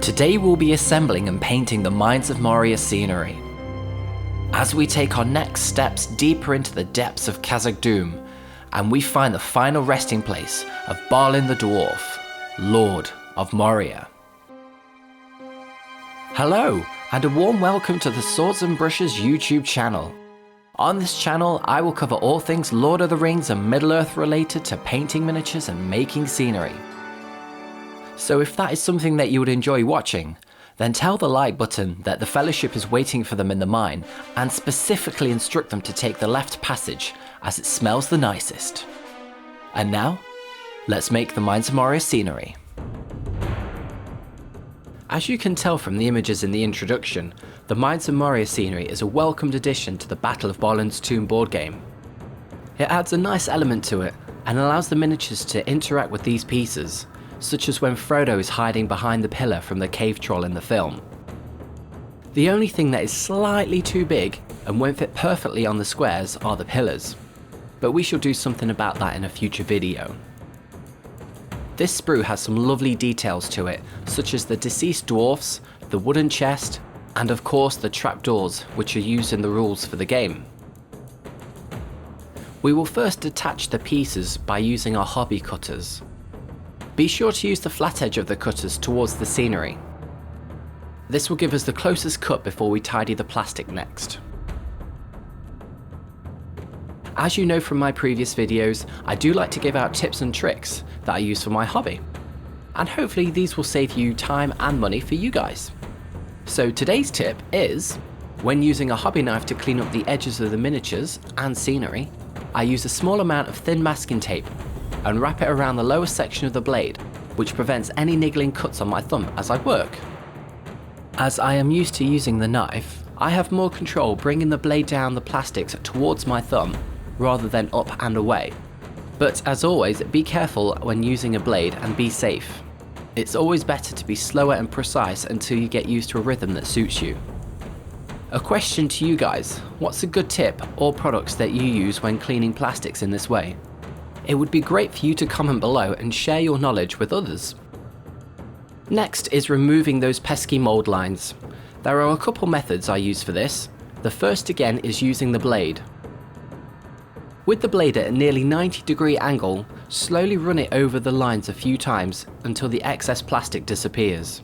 Today we'll be assembling and painting the Mines of Moria scenery. As we take our next steps deeper into the depths of Khazad-dûm, and we find the final resting place of Balin the Dwarf, Lord of Moria. Hello, and a warm welcome to the Swords and Brushes YouTube channel. On this channel, I will cover all things Lord of the Rings and Middle-earth related to painting miniatures and making scenery. So if that is something that you would enjoy watching, then tell the like button that the Fellowship is waiting for them in the mine, and specifically instruct them to take the left passage, as it smells the nicest. And now, let's make the Mines of Moria scenery. As you can tell from the images in the introduction, the Mines of Moria scenery is a welcomed addition to the Battle of Balin's Tomb board game. It adds a nice element to it, and allows the miniatures to interact with these pieces, such as when Frodo is hiding behind the pillar from the cave troll in the film. The only thing that is slightly too big and won't fit perfectly on the squares are the pillars, but we shall do something about that in a future video. This sprue has some lovely details to it, such as the deceased dwarfs, the wooden chest, and of course the trapdoors, which are used in the rules for the game. We will first detach the pieces by using our hobby cutters. Be sure to use the flat edge of the cutters towards the scenery. This will give us the closest cut before we tidy the plastic next. As you know from my previous videos, I do like to give out tips and tricks that I use for my hobby. And hopefully these will save you time and money for you guys. So today's tip is, when using a hobby knife to clean up the edges of the miniatures and scenery, I use a small amount of thin masking tape and wrap it around the lower section of the blade, which prevents any niggling cuts on my thumb as I work. As I am used to using the knife, I have more control bringing the blade down the plastics towards my thumb rather than up and away. But as always, be careful when using a blade and be safe. It's always better to be slower and precise until you get used to a rhythm that suits you. A question to you guys, what's a good tip or products that you use when cleaning plastics in this way? It would be great for you to comment below and share your knowledge with others. Next is removing those pesky mold lines. There are a couple methods I use for this. The first again is using the blade. With the blade at a nearly 90-degree angle, slowly run it over the lines a few times until the excess plastic disappears.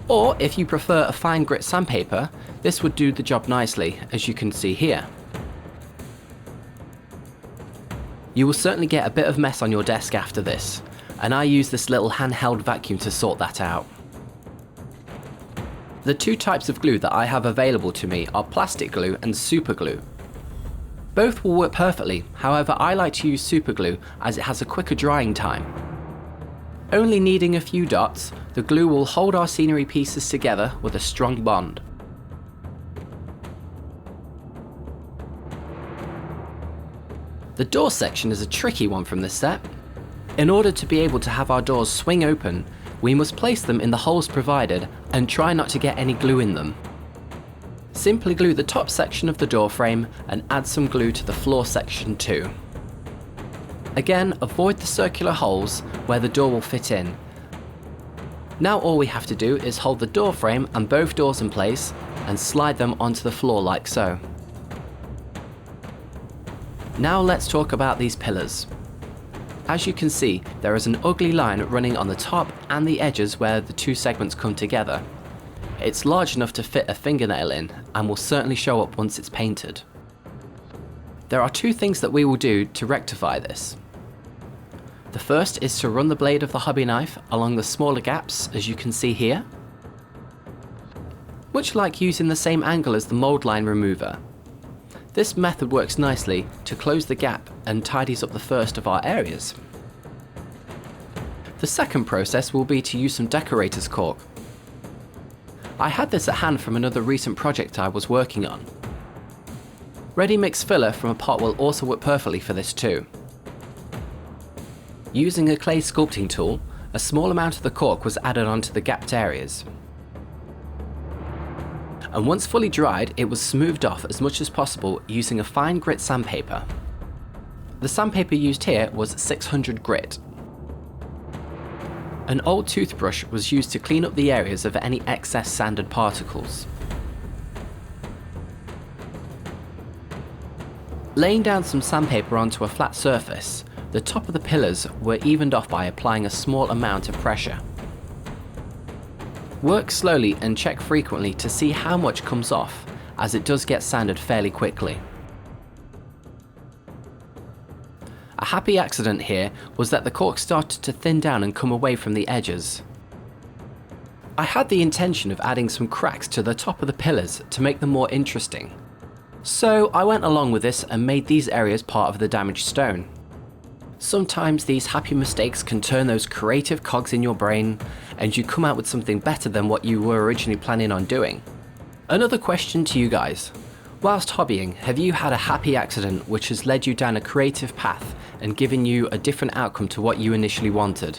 Or if you prefer a fine grit sandpaper, this would do the job nicely, as you can see here. You will certainly get a bit of mess on your desk after this, and I use this little handheld vacuum to sort that out. The two types of glue that I have available to me are plastic glue and super glue. Both will work perfectly, however I like to use super glue as it has a quicker drying time. Only needing a few dots, the glue will hold our scenery pieces together with a strong bond. The door section is a tricky one from this set. In order to be able to have our doors swing open, we must place them in the holes provided and try not to get any glue in them. Simply glue the top section of the door frame and add some glue to the floor section too. Again, avoid the circular holes where the door will fit in. Now all we have to do is hold the door frame and both doors in place and slide them onto the floor like so. Now let's talk about these pillars. As you can see, there is an ugly line running on the top and the edges where the two segments come together. It's large enough to fit a fingernail in and will certainly show up once it's painted. There are two things that we will do to rectify this. The first is to run the blade of the hobby knife along the smaller gaps, as you can see here. Much like using the same angle as the mold line remover. This method works nicely to close the gap and tidies up the first of our areas. The second process will be to use some decorator's cork. I had this at hand from another recent project I was working on. Ready mix filler from a pot will also work perfectly for this too. Using a clay sculpting tool, a small amount of the cork was added onto the gapped areas. And once fully dried, it was smoothed off as much as possible using a fine grit sandpaper. The sandpaper used here was 600 grit. An old toothbrush was used to clean up the areas of any excess sanded particles. Laying down some sandpaper onto a flat surface, the top of the pillars were evened off by applying a small amount of pressure. Work slowly and check frequently to see how much comes off, as it does get sanded fairly quickly. A happy accident here was that the cork started to thin down and come away from the edges. I had the intention of adding some cracks to the top of the pillars to make them more interesting. So I went along with this and made these areas part of the damaged stone. Sometimes these happy mistakes can turn those creative cogs in your brain and you come out with something better than what you were originally planning on doing. Another question to you guys. Whilst hobbying, have you had a happy accident which has led you down a creative path and given you a different outcome to what you initially wanted?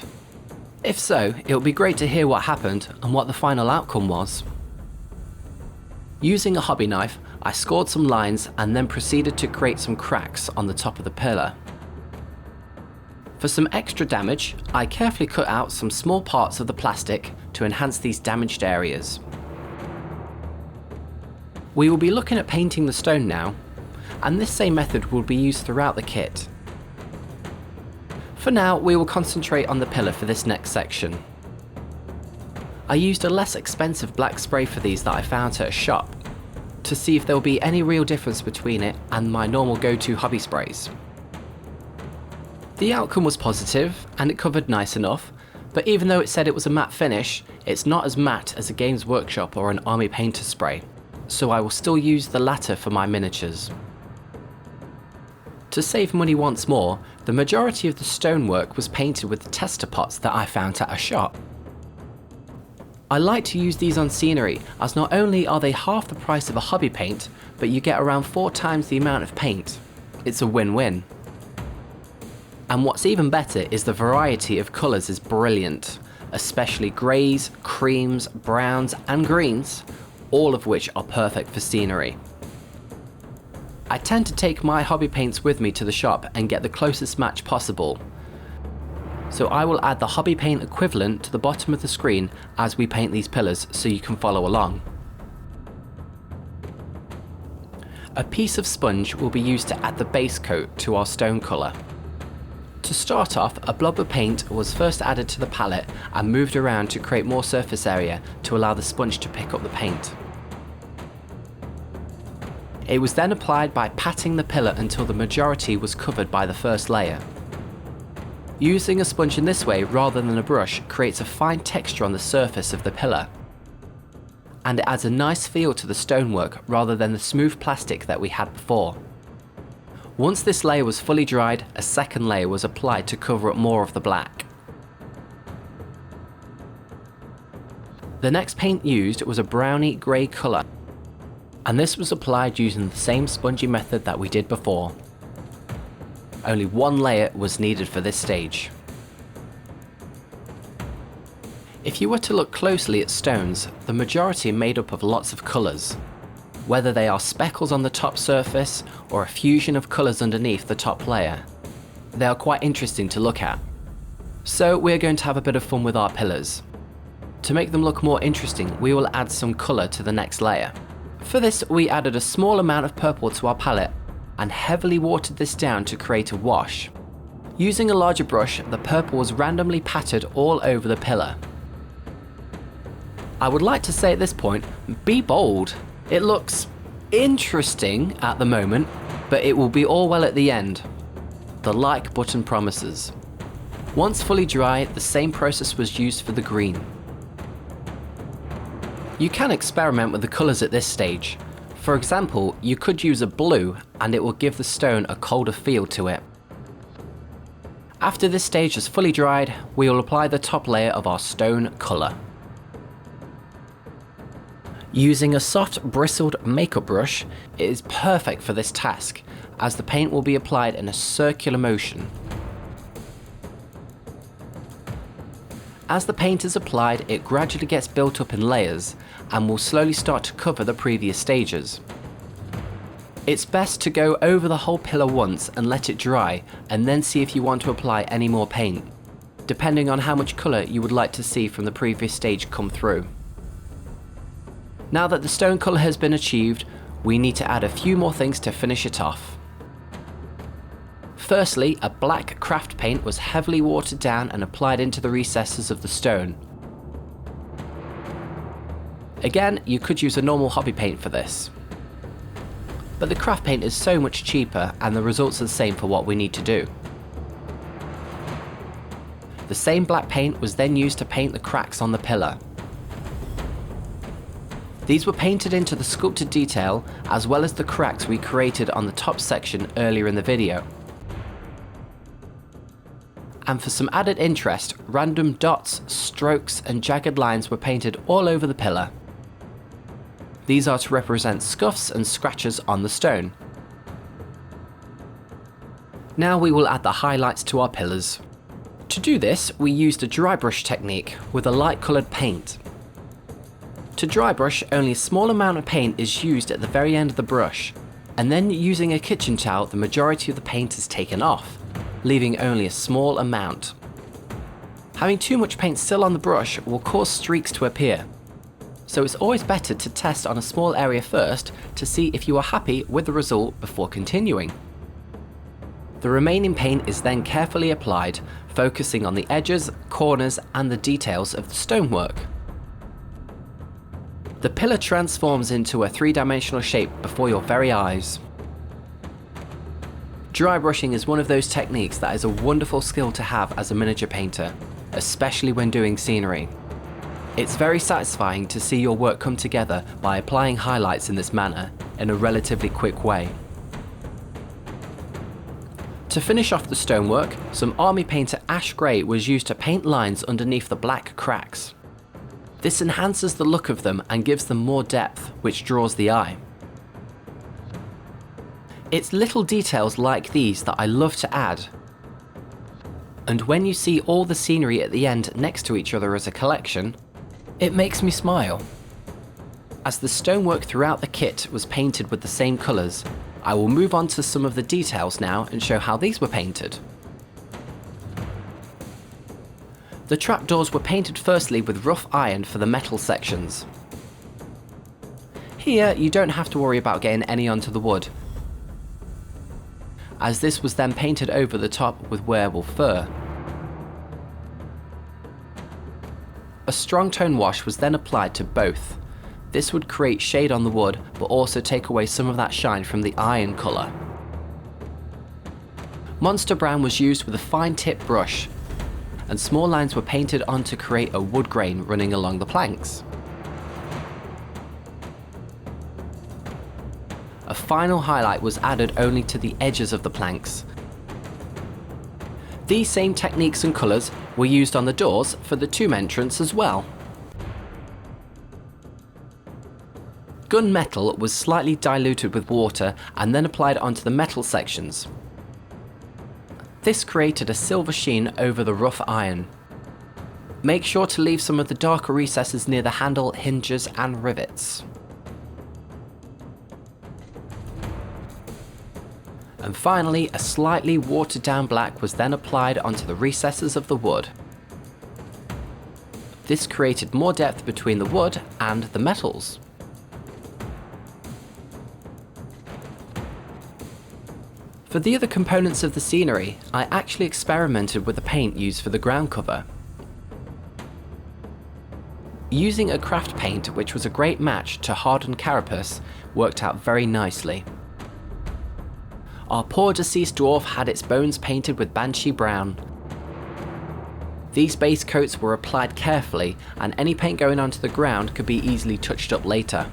If so, it would be great to hear what happened and what the final outcome was. Using a hobby knife, I scored some lines and then proceeded to create some cracks on the top of the pillar. For some extra damage, I carefully cut out some small parts of the plastic to enhance these damaged areas. We will be looking at painting the stone now, and this same method will be used throughout the kit. For now, we will concentrate on the pillar for this next section. I used a less expensive black spray for these that I found at a shop, to see if there will be any real difference between it and my normal go-to hobby sprays. The outcome was positive and it covered nice enough, but even though it said it was a matte finish, it's not as matte as a Games Workshop or an Army painter spray, so I will still use the latter for my miniatures. To save money once more, the majority of the stonework was painted with the tester pots that I found at a shop. I like to use these on scenery, as not only are they half the price of a hobby paint, but you get around 4 times the amount of paint. It's a win-win. And what's even better is the variety of colours is brilliant, especially greys, creams, browns and greens, all of which are perfect for scenery. I tend to take my hobby paints with me to the shop and get the closest match possible. So I will add the hobby paint equivalent to the bottom of the screen as we paint these pillars so you can follow along. A piece of sponge will be used to add the base coat to our stone colour. To start off, a blob of paint was first added to the palette and moved around to create more surface area to allow the sponge to pick up the paint. It was then applied by patting the pillar until the majority was covered by the first layer. Using a sponge in this way rather than a brush creates a fine texture on the surface of the pillar, and it adds a nice feel to the stonework rather than the smooth plastic that we had before. Once this layer was fully dried, a second layer was applied to cover up more of the black. The next paint used was a browny grey colour, and this was applied using the same spongy method that we did before. Only one layer was needed for this stage. If you were to look closely at stones, the majority are made up of lots of colours. Whether they are speckles on the top surface or a fusion of colours underneath the top layer, they are quite interesting to look at. So we're going to have a bit of fun with our pillars. To make them look more interesting, we will add some colour to the next layer. For this, we added a small amount of purple to our palette and heavily watered this down to create a wash. Using a larger brush, the purple was randomly pattered all over the pillar. I would like to say at this point, be bold. It looks interesting at the moment, but it will be all well at the end. The like button promises. Once fully dry, the same process was used for the green. You can experiment with the colours at this stage. For example, you could use a blue and it will give the stone a colder feel to it. After this stage is fully dried, we will apply the top layer of our stone colour. Using a soft bristled makeup brush, it is perfect for this task, as the paint will be applied in a circular motion. As the paint is applied, it gradually gets built up in layers and will slowly start to cover the previous stages. It's best to go over the whole pillar once and let it dry, and then see if you want to apply any more paint. depending on how much colour you would like to see from the previous stage come through. Now that the stone colour has been achieved, we need to add a few more things to finish it off. Firstly, a black craft paint was heavily watered down and applied into the recesses of the stone. Again, you could use a normal hobby paint for this, but the craft paint is so much cheaper and the results are the same for what we need to do. The same black paint was then used to paint the cracks on the pillar. These were painted into the sculpted detail as well as the cracks we created on the top section earlier in the video. And for some added interest, random dots, strokes and jagged lines were painted all over the pillar. These are to represent scuffs and scratches on the stone. Now we will add the highlights to our pillars. To do this, we used a dry brush technique with a light coloured paint. To dry brush, only a small amount of paint is used at the very end of the brush, and then using a kitchen towel the majority of the paint is taken off, leaving only a small amount. Having too much paint still on the brush will cause streaks to appear, so it's always better to test on a small area first to see if you are happy with the result before continuing. The remaining paint is then carefully applied, focusing on the edges, corners and the details of the stonework. The pillar transforms into a three-dimensional shape before your very eyes. Dry brushing is one of those techniques that is a wonderful skill to have as a miniature painter, especially when doing scenery. It's very satisfying to see your work come together by applying highlights in this manner in a relatively quick way. To finish off the stonework, some army painter ash grey was used to paint lines underneath the black cracks. This enhances the look of them and gives them more depth, which draws the eye. It's little details like these that I love to add. And when you see all the scenery at the end next to each other as a collection, it makes me smile. As the stonework throughout the kit was painted with the same colours, I will move on to some of the details now and show how these were painted. The trapdoors were painted firstly with rough iron for the metal sections. Here you don't have to worry about getting any onto the wood, as this was then painted over the top with werewolf fur. A strong tone wash was then applied to both. This would create shade on the wood, but also take away some of that shine from the iron colour. Monster brown was used with a fine tip brush, and small lines were painted on to create a wood grain running along the planks. A final highlight was added only to the edges of the planks. These same techniques and colours were used on the doors for the tomb entrance as well. Gunmetal was slightly diluted with water and then applied onto the metal sections. This created a silver sheen over the rough iron. Make sure to leave some of the darker recesses near the handle, hinges and rivets. And finally, a slightly watered down black was then applied onto the recesses of the wood. This created more depth between the wood and the metals. For the other components of the scenery, I actually experimented with the paint used for the ground cover. Using a craft paint, which was a great match to hardened carapace, worked out very nicely. Our poor deceased dwarf had its bones painted with banshee brown. These base coats were applied carefully, and any paint going onto the ground could be easily touched up later.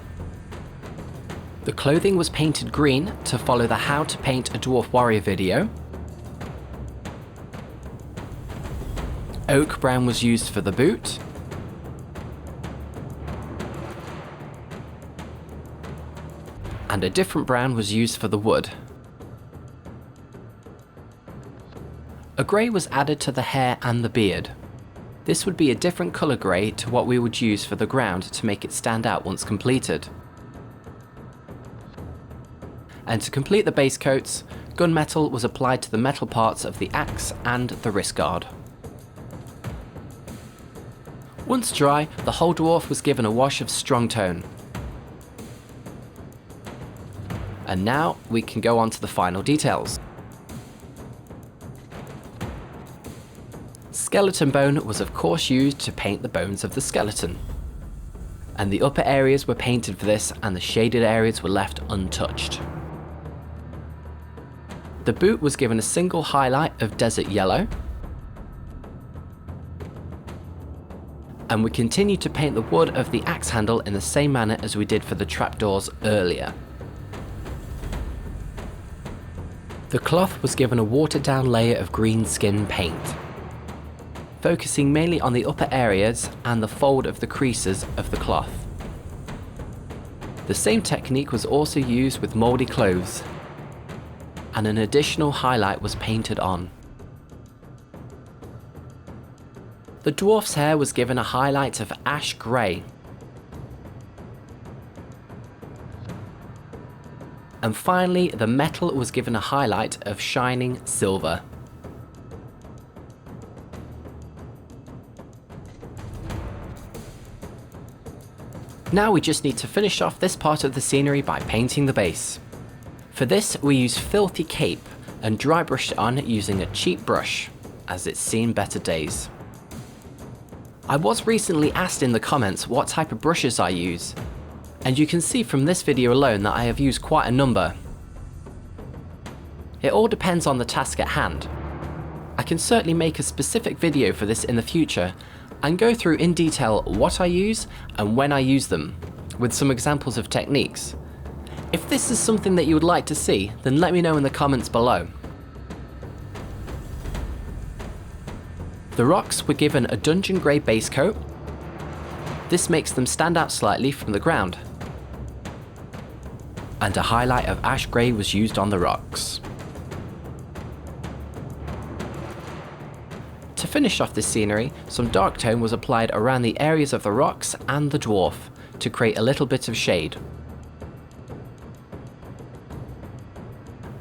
The clothing was painted green to follow the How to Paint a Dwarf Warrior video. Oak brown was used for the boot. And a different brown was used for the wood. A grey was added to the hair and the beard. This would be a different colour grey to what we would use for the ground to make it stand out once completed. And to complete the base coats, gunmetal was applied to the metal parts of the axe and the wrist guard. Once dry, the whole dwarf was given a wash of strong tone. And now we can go on to the final details. Skeleton bone was of course used to paint the bones of the skeleton. And the upper areas were painted for this, and the shaded areas were left untouched. The boot was given a single highlight of desert yellow. And we continued to paint the wood of the axe handle in the same manner as we did for the trapdoors earlier. The cloth was given a watered down layer of green skin paint, focusing mainly on the upper areas and the fold of the creases of the cloth. The same technique was also used with mouldy clothes, and an additional highlight was painted on. The dwarf's hair was given a highlight of ash grey. And finally, the metal was given a highlight of shining silver. Now we just need to finish off this part of the scenery by painting the base. For this we used 𝐒𝐿𝐼𝐻𝐾𝐄e and dry brushed it on using a cheap brush, as it's seen better days. I was recently asked in the comments what type of brushes I use, and you can see from this video alone that I have used quite a number. It all depends on the task at hand. I can certainly make a specific video for this in the future and go through in detail what I use and when I use them, with some examples of techniques. If this is something that you would like to see, then let me know in the comments below. The rocks were given a dungeon grey base coat. This makes them stand out slightly from the ground. And a highlight of ash grey was used on the rocks. To finish off this scenery, some dark tone was applied around the areas of the rocks and the dwarf to create a little bit of shade.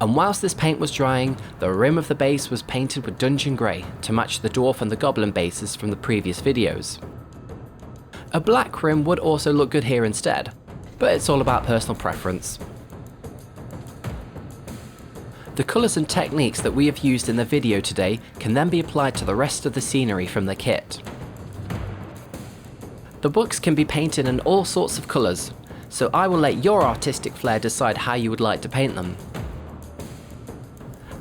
And whilst this paint was drying, the rim of the base was painted with dungeon grey to match the dwarf and the goblin bases from the previous videos. A black rim would also look good here instead, but it's all about personal preference. The colours and techniques that we have used in the video today can then be applied to the rest of the scenery from the kit. The books can be painted in all sorts of colours, so I will let your artistic flair decide how you would like to paint them.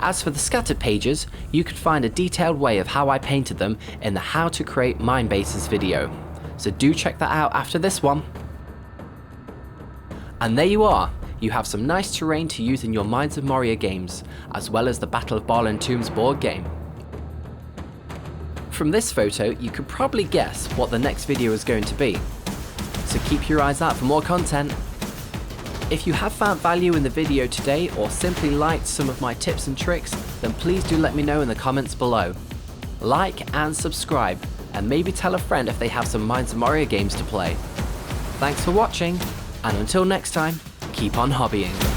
As for the scattered pages, you could find a detailed way of how I painted them in the How to Create Mine Bases video, so do check that out after this one. And there you are, you have some nice terrain to use in your Mines of Moria games, as well as the Battle of Balin Tombs board game. From this photo, you could probably guess what the next video is going to be, so keep your eyes out for more content. If you have found value in the video today or simply liked some of my tips and tricks, then please do let me know in the comments below. Like and subscribe, and maybe tell a friend if they have some Mines of Moria games to play. Thanks for watching, and until next time, keep on hobbying.